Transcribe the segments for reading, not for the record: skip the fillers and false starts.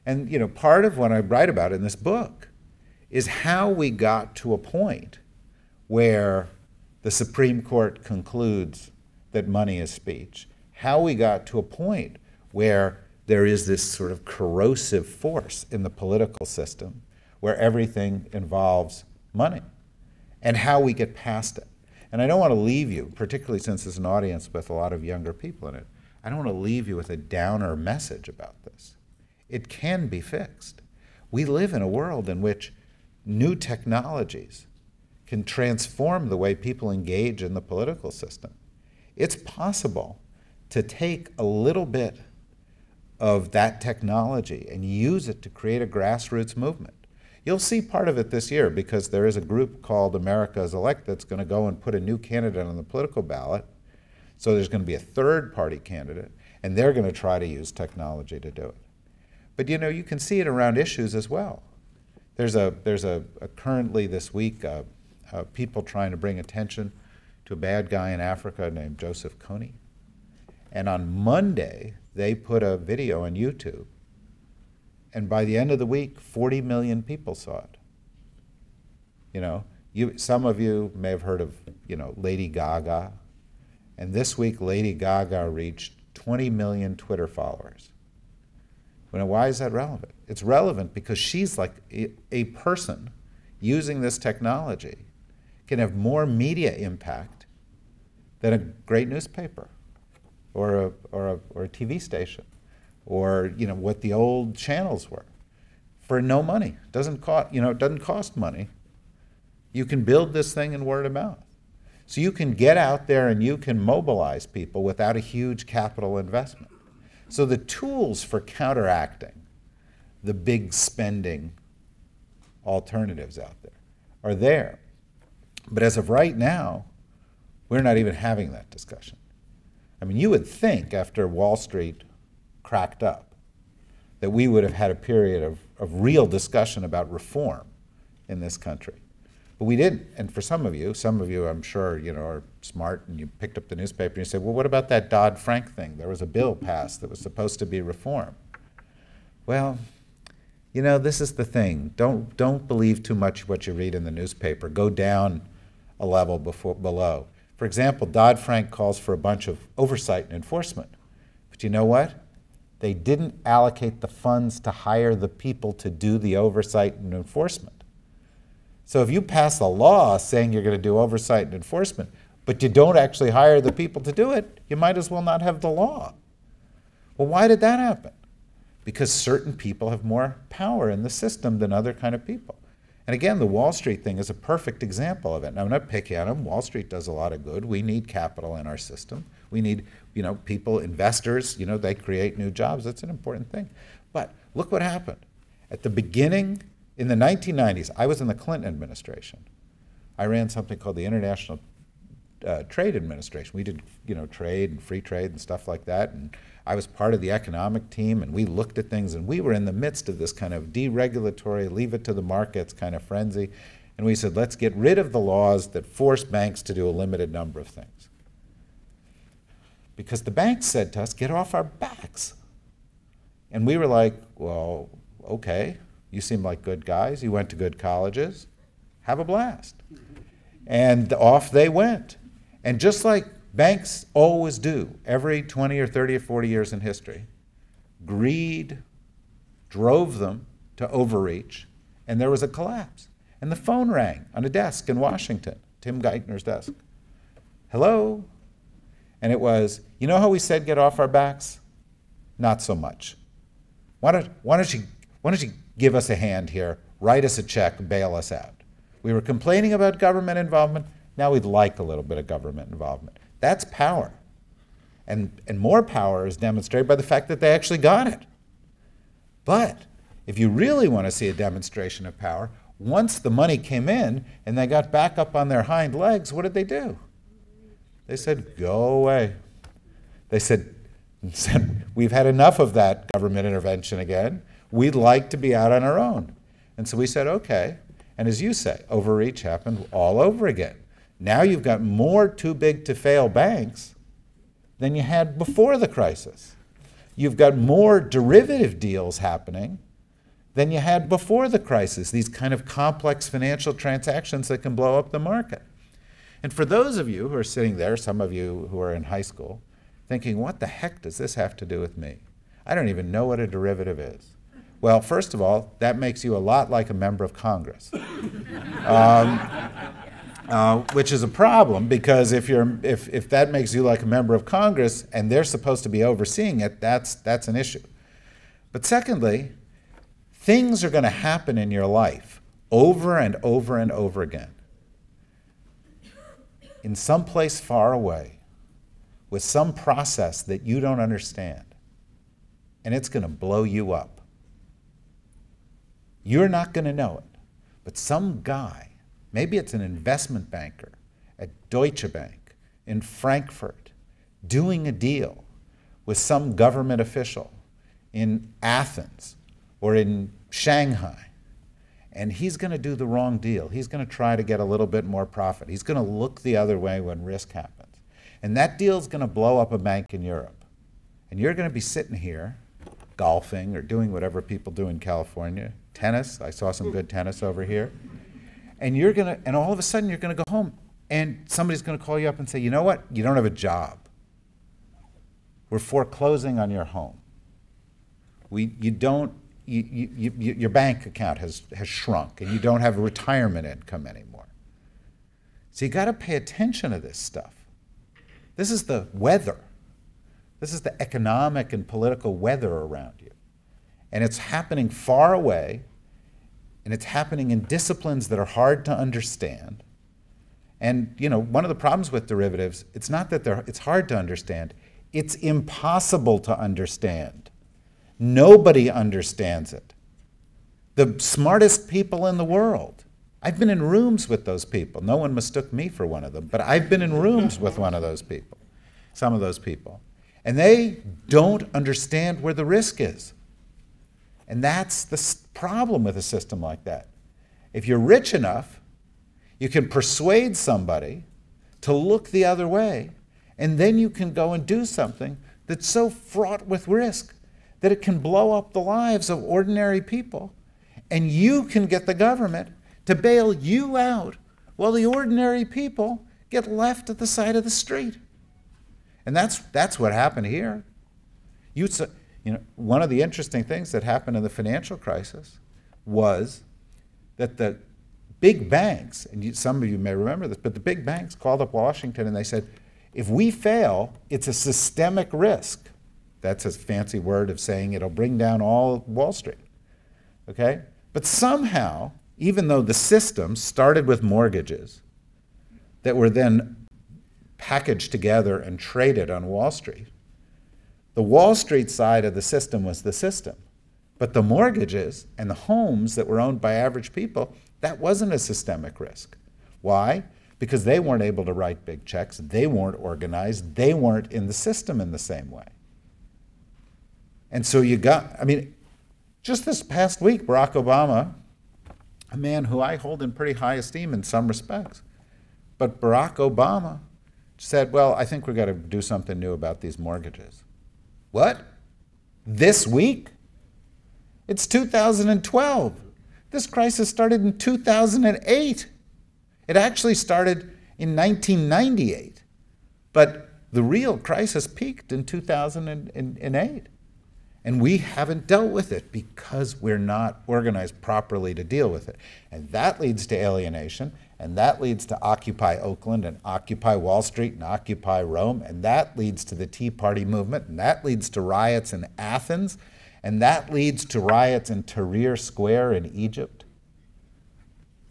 And part of what I write about in this book is how we got to a point where the Supreme Court concludes that money is speech, how we got to a point where there is this sort of corrosive force in the political system where everything involves money, and how we get past it. And I don't want to leave you, particularly since there's an audience with a lot of younger people in it, I don't want to leave you with a downer message about this. It can be fixed. We live in a world in which new technologies can transform the way people engage in the political system. It's possible to take a little bit of that technology and use it to create a grassroots movement. You'll see part of it this year because there is a group called America's Elect that's going to go and put a new candidate on the political ballot. So there's going to be a third-party candidate, and they're going to try to use technology to do it. But you can see it around issues as well. There's a currently this week people trying to bring attention to a bad guy in Africa named Joseph Kony. And on Monday, they put a video on YouTube. And by the end of the week, 40 million people saw it. Some of you may have heard of, Lady Gaga. And this week, Lady Gaga reached 20 million Twitter followers. Why is that relevant? It's relevant because she's like a person using this technology can have more media impact than a great newspaper or a TV station or what the old channels were for no money. It doesn't cost money. You can build this thing in word of mouth. So you can get out there and you can mobilize people without a huge capital investment. So the tools for counteracting the big spending alternatives out there are there. But as of right now, we're not even having that discussion. I mean, you would think after Wall Street cracked up that we would have had a period of real discussion about reform in this country. But we didn't. And for some of you I'm sure, are smart and you picked up the newspaper and you said, well, what about that Dodd-Frank thing? There was a bill passed that was supposed to be reform. Well, this is the thing. Don't believe too much what you read in the newspaper. Go down a level below. For example, Dodd-Frank calls for a bunch of oversight and enforcement. But you know what? They didn't allocate the funds to hire the people to do the oversight and enforcement. So if you pass a law saying you're going to do oversight and enforcement, but you don't actually hire the people to do it, you might as well not have the law. Well, why did that happen? Because certain people have more power in the system than other kind of people. And again, the Wall Street thing is a perfect example of it. And I'm not picking on them. Wall Street does a lot of good. We need capital in our system. We need, people, investors, they create new jobs. That's an important thing. But look what happened. At the beginning, in the 1990s, I was in the Clinton administration. I ran something called the International Trade Administration. We did, trade and free trade and stuff like that. And I was part of the economic team, and we looked at things, and we were in the midst of this kind of deregulatory, leave it to the markets kind of frenzy. And we said, let's get rid of the laws that force banks to do a limited number of things. Because the banks said to us, get off our backs. And we were like, well, okay. You seem like good guys. You went to good colleges. Have a blast. And off they went. And just like banks always do, every 20 or 30 or 40 years in history, greed drove them to overreach, and there was a collapse. And the phone rang on a desk in Washington, Tim Geithner's desk. Hello? And it was, how we said get off our backs? Not so much. Why don't you give us a hand here, write us a check, bail us out. We were complaining about government involvement, now we'd like a little bit of government involvement. That's power. And more power is demonstrated by the fact that they actually got it. But if you really want to see a demonstration of power, once the money came in and they got back up on their hind legs, what did they do? They said, go away. They said, we've had enough of that government intervention again. We'd like to be out on our own. And so we said, okay. And as you say, overreach happened all over again. Now you've got more too big to fail banks than you had before the crisis. You've got more derivative deals happening than you had before the crisis, these kind of complex financial transactions that can blow up the market. And for those of you who are sitting there, some of you who are in high school, thinking, what the heck does this have to do with me? I don't even know what a derivative is. Well, first of all, that makes you a lot like a member of Congress, which is a problem, because if that makes you like a member of Congress and they're supposed to be overseeing it, that's an issue. But secondly, things are going to happen in your life over and over and over again in some place far away with some process that you don't understand, and it's going to blow you up. You're not going to know it, but some guy, maybe it's an investment banker at Deutsche Bank in Frankfurt, doing a deal with some government official in Athens or in Shanghai, and he's going to do the wrong deal. He's going to try to get a little bit more profit. He's going to look the other way when risk happens. And that deal's going to blow up a bank in Europe. And you're going to be sitting here golfing or doing whatever people do in California, tennis. I saw some good tennis over here. And all of a sudden you're going to go home and somebody's going to call you up and say, you know what? You don't have a job. We're foreclosing on your home. Your bank account has shrunk and you don't have a retirement income anymore. So you got to pay attention to this stuff. This is the weather. This is the economic and political weather around you. And it's happening far away, and it's happening in disciplines that are hard to understand. And one of the problems with derivatives, it's not that it's hard to understand, it's impossible to understand. Nobody understands it. The smartest people in the world. I've been in rooms with those people. No one mistook me for one of them, but I've been in rooms with one of those people, some of those people. And they don't understand where the risk is. And that's the problem with a system like that. If you're rich enough, you can persuade somebody to look the other way, and then you can go and do something that's so fraught with risk that it can blow up the lives of ordinary people, and you can get the government to bail you out while the ordinary people get left at the side of the street. And that's what happened here. One of the interesting things that happened in the financial crisis was that the big banks, and some of you may remember this, but the big banks called up Washington and they said, if we fail, it's a systemic risk. That's a fancy word of saying it'll bring down all Wall Street, okay? But somehow, even though the system started with mortgages that were then packaged together and traded on Wall Street, the Wall Street side of the system was the system. But the mortgages and the homes that were owned by average people, that wasn't a systemic risk. Why? Because they weren't able to write big checks, they weren't organized, they weren't in the system in the same way. And so just this past week, Barack Obama, a man who I hold in pretty high esteem in some respects, but Barack Obama said, well, I think we've got to do something new about these mortgages. What? This week? It's 2012. This crisis started in 2008. It actually started in 1998. But the real crisis peaked in 2008. And we haven't dealt with it because we're not organized properly to deal with it. And that leads to alienation, and that leads to Occupy Oakland, and Occupy Wall Street, and Occupy Rome, and that leads to the Tea Party movement, and that leads to riots in Athens, and that leads to riots in Tahrir Square in Egypt,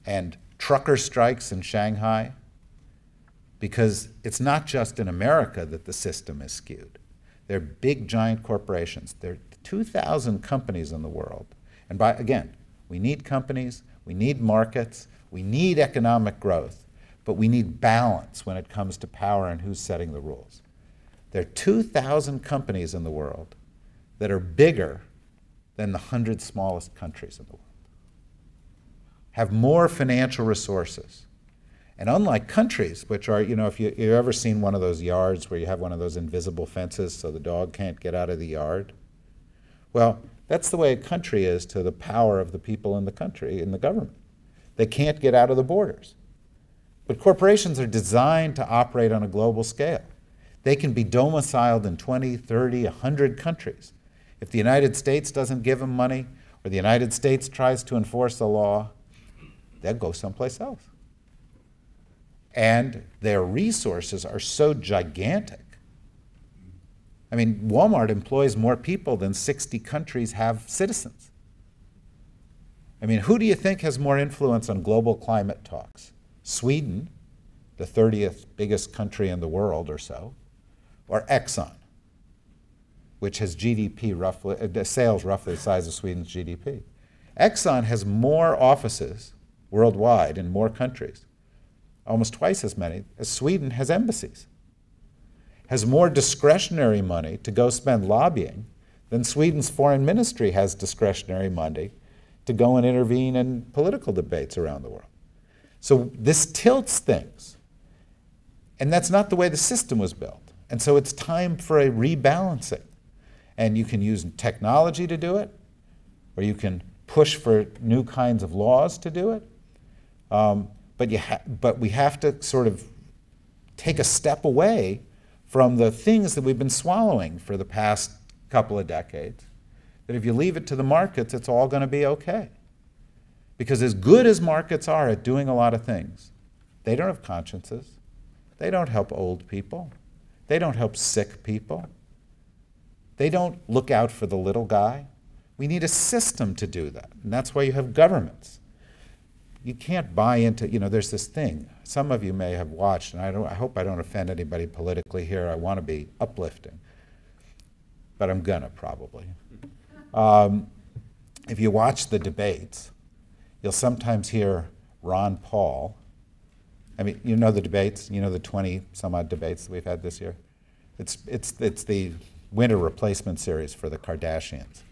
and trucker strikes in Shanghai, because it's not just in America that the system is skewed. They're big, giant corporations. There are 2,000 companies in the world. And again, we need companies, we need markets, we need economic growth, but we need balance when it comes to power and who's setting the rules. There are 2,000 companies in the world that are bigger than the 100 smallest countries in the world, have more financial resources. And unlike countries, which are, if you've ever seen one of those yards where you have one of those invisible fences so the dog can't get out of the yard, well, That's the way a country is to the power of the people in the country, in the government. They can't get out of the borders. But corporations are designed to operate on a global scale. They can be domiciled in 20, 30, 100 countries. If the United States doesn't give them money, or the United States tries to enforce a law, they'll go someplace else. And their resources are so gigantic. I mean, Walmart employs more people than 60 countries have citizens. I mean, who do you think has more influence on global climate talks? Sweden, the 30th biggest country in the world or so, or Exxon, which has GDP roughly, sales roughly the size of Sweden's GDP. Exxon has more offices worldwide in more countries, almost twice as many as Sweden has embassies, has more discretionary money to go spend lobbying than Sweden's foreign ministry has discretionary money to go and intervene in political debates around the world. So this tilts things. And that's not the way the system was built. And so it's time for a rebalancing. And you can use technology to do it, or you can push for new kinds of laws to do it. But we have to sort of take a step away from the things that we've been swallowing for the past couple of decades. That if you leave it to the markets, it's all going to be okay. Because as good as markets are at doing a lot of things, they don't have consciences. They don't help old people. They don't help sick people. They don't look out for the little guy. We need a system to do that. And that's why you have governments. You can't buy into, there's this thing. Some of you may have watched, and I hope I don't offend anybody politically here. I want to be uplifting. But I'm gonna probably. If you watch the debates, you'll sometimes hear Ron Paul. I mean, you know the debates, the 20 some odd debates that we've had this year. It's the winter replacement series for the Kardashians.